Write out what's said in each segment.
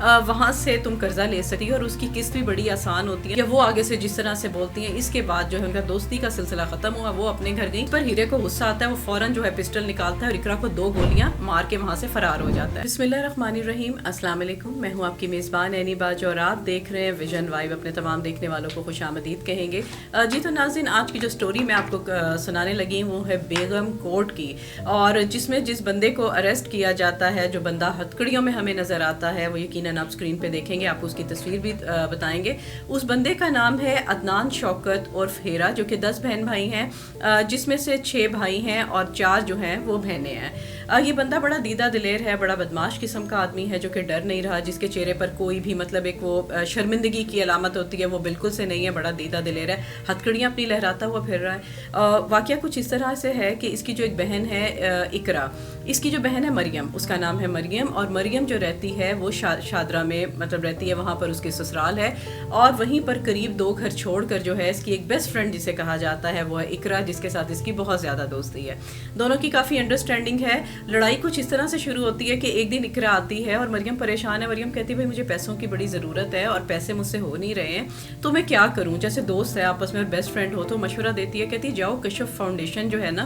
वहाँ से तुम कर्जा ले सकती हो और उसकी किस्त भी बड़ी आसान होती है। कि वो आगे से जिस तरह से बोलती हैं, इसके बाद जो है उनका दोस्ती का सिलसिला खत्म हुआ, वो अपने घर गई। पर हीरे को गुस्सा आता है, वो फौरन जो है पिस्टल निकालता है और इकरा को 2 गोलियां मार के वहाँ से फरार हो जाता है। बिस्मिल्लाहिर्रहमानिर्रहीम, अस्सलाम वालेकुम। मैं हूँ आपकी मेज़बान एनी बाज और आप देख रहे हैं विजन वाइब। अपने तमाम देखने वालों को खुशामदीद कहेंगे। जी तो नाज़रीन, आज की जो स्टोरी मैं आपको सुनाने लगी वो है बेगम कोर्ट की, और जिसमें जिस बंदे को अरेस्ट किया जाता है, जो बंदा हथकड़ियों में हमें नज़र आता है, वो यकीनन आप स्क्रीन पे देखेंगे, आपको उसकी तस्वीर भी बताएंगे। उस बंदे का नाम है अदनान शौकत और हीरा, जो कि 10 बहन भाई हैं, जिसमें से 6 भाई हैं और 4 जो हैं वो बहनें हैं। ये बंदा बड़ा दीदा दिलेर है, बड़ा बदमाश किस्म का आदमी है, जो कि डर नहीं रहा, जिसके चेहरे पर कोई भी मतलब एक वो शर्मिंदगी की अलामत होती है, वो बिल्कुल से नहीं है। बड़ा दीदा दिलेर है, हथकड़ियाँ अपनी लहराता हुआ फिर रहा है। वाक़या कुछ इस तरह से है कि इसकी जो एक बहन है इकरा, इसकी जो बहन है मरियम, उसका नाम है मरियम, और मरियम जो रहती है वो शादरा में मतलब रहती है, वहाँ पर उसकी ससुराल है। और वहीं पर करीब 2 घर छोड़कर जो है इसकी एक बेस्ट फ्रेंड जिसे कहा जाता है वो है इकरा, जिसके साथ इसकी बहुत ज़्यादा दोस्ती है। दोनों की काफ़ी अंडरस्टैंडिंग है। लड़ाई कुछ इस तरह से शुरू होती है कि एक दिन इकरा आती है और मरियम परेशान है। मरियम कहती है भाई मुझे पैसों की बड़ी ज़रूरत है और पैसे मुझसे हो नहीं रहे हैं, तो मैं क्या करूँ। जैसे दोस्त है आपस में और बेस्ट फ्रेंड हो तो मशवरा देती है, कहती है जाओ कशफ फाउंडेशन जो है ना,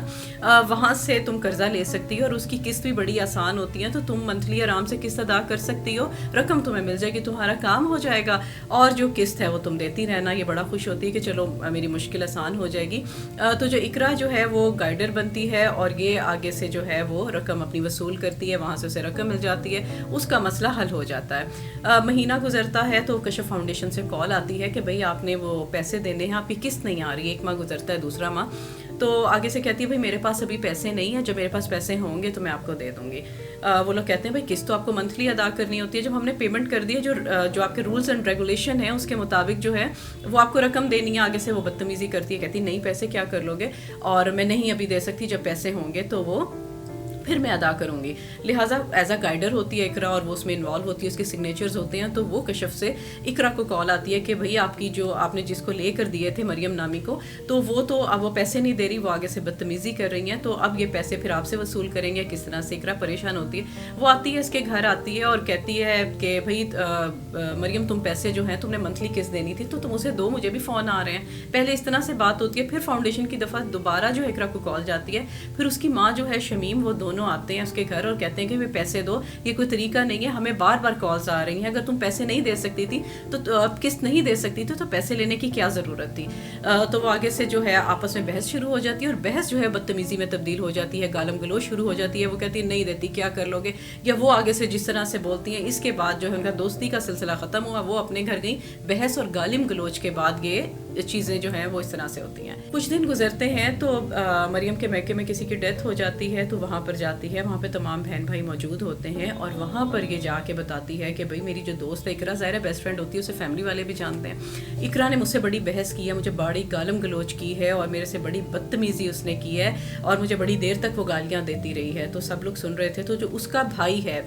वहाँ से तुम कर्जा ले सकती हो और उसकी किस्त भी बड़ी आसान होती है, तो तुम मंथली आराम से किस्त अदा कर सकती हो, रकम तुम्हें मिल जाएगी, तुम्हारा काम हो जाएगा और जो किस्त है वो तुम देती रहना। ये बड़ा खुश होती है कि चलो मेरी मुश्किल आसान हो जाएगी। तो जो इकरा जो है वो गाइडर बनती है और ये आगे से जो है वो रकम अपनी वसूल करती है, वहाँ से उसे रकम मिल जाती है, उसका मसला हल हो जाता है। महीना गुजरता है तो कशफ फाउंडेशन से कॉल आती है कि भाई आपने वो पैसे देने हैं, आपकी किस्त नहीं आ रही है। 1 माह गुजरता है, दूसरा माह, तो आगे से कहती है भाई मेरे पास अभी पैसे नहीं है, जब मेरे पास पैसे होंगे तो मैं आपको दे दूंगी। वो लोग कहते हैं भाई किस्त तो आपको मंथली अदा करनी होती है, जब हमने पेमेंट कर दी है, जो आपके रूल्स एंड रेगुलेशन है उसके मुताबिक जो है वो आपको रकम देनी है। आगे से वो बदतमीज़ी करती है, कहती नहीं पैसे क्या कर लोगे, और मैं नहीं अभी दे सकती, जब पैसे होंगे तो वो फिर मैं अदा करूँगी। लिहाजा एज अ गाइडर होती है इकरा और वो उसमें इन्वॉल्व होती है, उसके सिग्नेचर्स होते हैं। तो वो कशफ से इकरा को कॉल आती है कि भाई आपकी जो आपने जिसको लेकर दिए थे मरियम नामी को, तो वो अब वो पैसे नहीं दे रही, वो आगे से बदतमीज़ी कर रही हैं, तो अब ये पैसे फिर आपसे वसूल करेंगे किस तरह से। इकरा परेशान होती है, वो आती है इसके घर आती है और कहती है कि भाई मरियम तुम पैसे जो हैं तुमने मंथली किस्त देनी थी, तो तुम उसे दो, मुझे भी फ़ोन आ रहे हैं। पहले इस तरह से बात होती है, फिर फाउंडेशन की दफ़ा दोबारा जो इकरा को कॉल जाती है, फिर उसकी माँ जो है शमीम, वो दोनों आते हैं उसके घर और कहते हैं कि वे पैसे दो, ये कोई तरीका नहीं है, हमें बार बार कॉल्स आ रही हैं, अगर तुम पैसे नहीं दे सकती थी तो अब किस्त नहीं दे सकती थी तो पैसे लेने की क्या ज़रूरत थी। तो वो आगे से जो है आपस में बहस शुरू हो जाती है और बहस जो है बदतमीज़ी में तब्दील हो जाती है, गालम गलोच शुरू हो जाती है। वो कहती है नहीं देती क्या कर लोगे, या वो आगे से जिस तरह से बोलती हैं। इसके बाद जो है उनका दोस्ती का सिलसिला ख़त्म हुआ, वो अपने घर गई। बहस और गालिम गलोच के बाद ये चीज़ें जो हैं वो इस तरह से होती हैं। कुछ दिन गुजरते हैं तो मरियम के मैके में किसी की डेथ हो जाती है, तो वहाँ पर जाती है, वहाँ पे तमाम बहन भाई मौजूद होते हैं और वहाँ पर ये जाके बताती है कि भाई मेरी जो दोस्त है इकरा, ज़ाहिर है बेस्ट फ्रेंड होती है, उसे फैमिली वाले भी जानते हैं, इकरा ने मुझसे बड़ी बहस की है, मुझे बड़ी गालम गलोच की है और मेरे से बड़ी बदतमीज़ी उसने की है और मुझे बड़ी देर तक वो गालियाँ देती रही है। तो सब लोग सुन रहे थे। तो जो उसका भाई है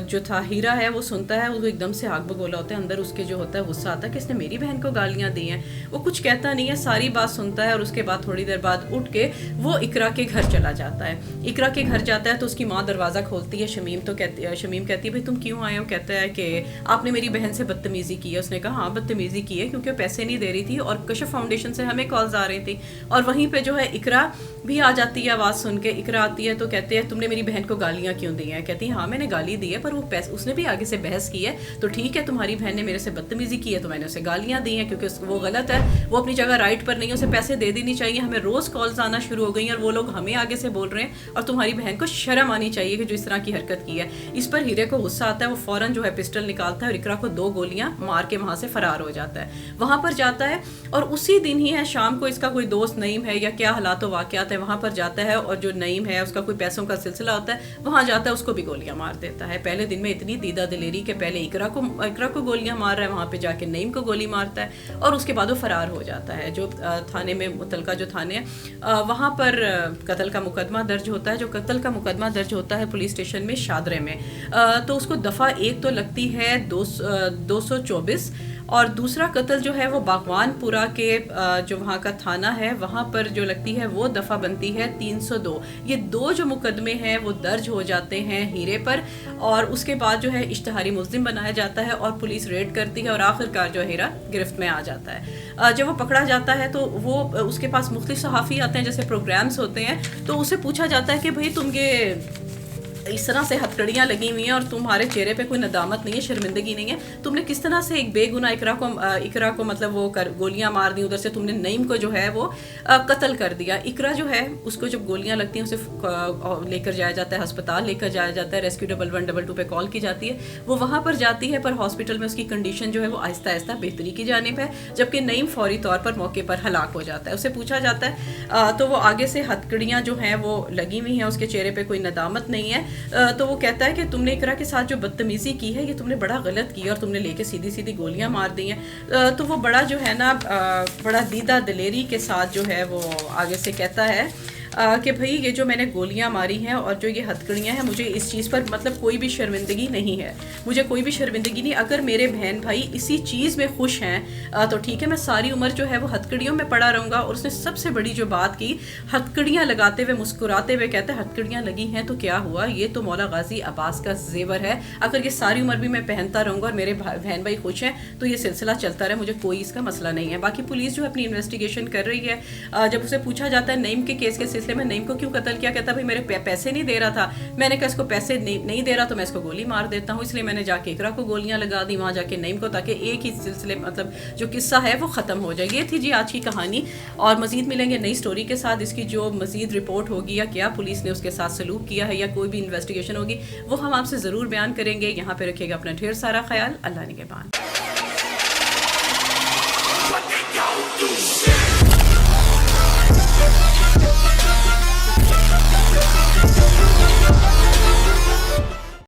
जो था हीरा है, वो सुनता है, वो एकदम से आग बगोला होता है, अंदर उसके जो होता है गुस्सा आता है कि इसने मेरी बहन को गालियाँ दी हैं। वो कुछ कहता नहीं है, सारी बात सुनता है और उसके बाद थोड़ी देर बाद उठ के वो इकरा के घर चला जाता है। इकरा के घर जाता है तो उसकी माँ दरवाज़ा खोलती है, शमीम कहती है भाई तुम क्यों आए हो। कहता है कि आपने मेरी बहन से बदतमीज़ी की है। उसने कहा हाँ बदतमीज़ी की है, क्योंकि पैसे नहीं दे रही थी और कशफ फाउंडेशन से हमें कॉल्स आ रही थी। और वहीं पे जो है इकरा भी आ जाती है, आवाज़ सुन के इकरा आती है। तो कहते हैं तुमने मेरी बहन को गालियाँ क्यों दी हैं। कहती है हाँ मैंने गाली दी है, पर वो उसने भी आगे से बहस की है, तो ठीक है तुम्हारी बहन ने मेरे से बदतमीज़ी की है तो मैंने उसे गालियाँ दी हैं, क्योंकि वो गलत है, वो अपनी जगह राइट पर नहीं है, उसे पैसे दे देनी चाहिए। हमें रोज़ कॉल्स आना शुरू हो गई और वो लोग हमें आगे से बोल रहे हैं और तुम्हारी बहन को शर्म आनी चाहिए कि जो इस तरह की हरकत की है। इस पर हीरे को गुस्सा आता है, वो फौरन जो है पिस्टल निकालता है और इकरा को 2 गोलियां मार के वहाँ से फरार हो जाता है। वहाँ पर जाता है और उसी दिन ही है शाम को इसका कोई दोस्त नईम है या क्या हालात वाक़यात है, वहाँ पर जाता है और जो नईम है उसका कोई पैसों का सिलसिला होता है, वहाँ जाता है, उसको भी गोलियाँ मार देता है। पहले दिन में इतनी दीदा दिलेरी कि पहले इकरा को गोलियाँ मार रहा है, वहाँ पे जाके नईम को गोली मारता है और उसके बाद वो फरार हो जाता है। जो थाने में मुतलका जो थाने है वहाँ पर कत्ल का मुकदमा दर्ज होता है। जो कत्ल का मुकदमा दर्ज होता है पुलिस स्टेशन में शादरे में, तो उसको दफ़ा 1 तो लगती है 224 اور دوسرا قتل جو ہے وہ باغوان پورا کے جو وہاں کا تھانہ ہے وہاں پر جو لگتی ہے وہ دفعہ بنتی ہے 302. یہ دو جو مقدمے ہیں وہ درج ہو جاتے ہیں ہیرے پر، اور اس کے بعد جو ہے اشتہاری ملزم بنایا جاتا ہے اور پولیس ریڈ کرتی ہے اور آخر کار جو ہیرا گرفت میں آ جاتا ہے. جب وہ پکڑا جاتا ہے تو وہ اس کے پاس مختلف صحافی آتے ہیں، جیسے پروگرامز ہوتے ہیں، تو اسے پوچھا جاتا ہے کہ بھئی تم یہ اس طرح سے ہتھکڑیاں لگی ہوئی ہیں اور تمہارے چہرے پہ کوئی ندامت نہیں ہے، شرمندگی نہیں ہے، تم نے کس طرح سے ایک بے گناہ اقرا کو مطلب وہ گولیاں مار دی، ادھر سے تم نے نعیم کو جو ہے وہ قتل کر دیا. اقرا جو ہے اس کو جب گولیاں لگتی ہیں اسے لے کر جایا جاتا ہے ہسپتال، لے کر جایا جاتا ہے، ریسکیو 1122 پہ کال کی جاتی ہے، وہ وہاں پر جاتی ہے، پر ہاسپٹل میں اس کی کنڈیشن جو ہے وہ آہستہ آہستہ بہتری کی جانب ہے، جبکہ نعیم فوری طور پر موقع پر ہلاک ہو جاتا ہے. اسے پوچھا جاتا ہے تو وہ آگے سے ہتھکڑیاں جو ہیں وہ لگی ہوئی ہیں، اس کے چہرے پہ کوئی ندامت نہیں ہے، تو وہ کہتا ہے کہ تم نے اقرا کے ساتھ جو بدتمیزی کی ہے یہ تم نے بڑا غلط کیا اور تم نے لے کے سیدھی سیدھی گولیاں مار دی ہیں. تو وہ بڑا جو ہے نا بڑا دیدہ دلیری کے ساتھ جو ہے وہ آگے سے کہتا ہے کہ بھئی یہ جو میں نے گولیاں ماری ہیں اور جو یہ ہتھکڑیاں ہیں، مجھے اس چیز پر مطلب کوئی بھی شرمندگی نہیں ہے، مجھے کوئی بھی شرمندگی نہیں. اگر میرے بہن بھائی اسی چیز میں خوش ہیں تو ٹھیک ہے، میں ساری عمر جو ہے وہ ہتھکڑیوں میں پڑا رہوں گا. اور اس نے سب سے بڑی جو بات کی، ہتھکڑیاں لگاتے ہوئے مسکراتے ہوئے کہتے ہیں ہتھکڑیاں لگی ہیں تو کیا ہوا، یہ تو مولا غازی عباس کا زیور ہے، اگر یہ ساری عمر بھی میں پہنتا رہوں گا اور میرے بہن بھائی خوش ہیں تو یہ سلسلہ چلتا رہے، مجھے کوئی اس کا مسئلہ نہیں ہے. باقی پولیس جو اپنی انویسٹیگیشن کر رہی ہے. جب اسے پوچھا جاتا ہے نعیم کے کیس کے سلسلے میں نعیم کو کیوں قتل کیا، کہتا بھائی میرے پیسے نہیں دے رہا تھا، میں نے کہا اس کو پیسے نہیں دے رہا تو میں اس کو گولی مار دیتا ہوں، اس لیے میں نے جا کے اقرا کو گولیاں لگا دی وہاں جا کے نعیم کو، تاکہ ایک ہی سلسلے مطلب جو قصہ ہے وہ ختم ہو جائے. یہ تھی جی آج کی کہانی، اور مزید ملیں گے نئی سٹوری کے ساتھ. اس کی جو مزید رپورٹ ہوگی یا کیا پولیس نے اس کے ساتھ سلوک کیا ہے یا کوئی بھی انویسٹیگیشن ہوگی وہ ہم آپ سے ضرور بیان کریں گے. یہاں پہ رکھیے گا اپنا ڈھیر سارا خیال. اللہ نگہبان.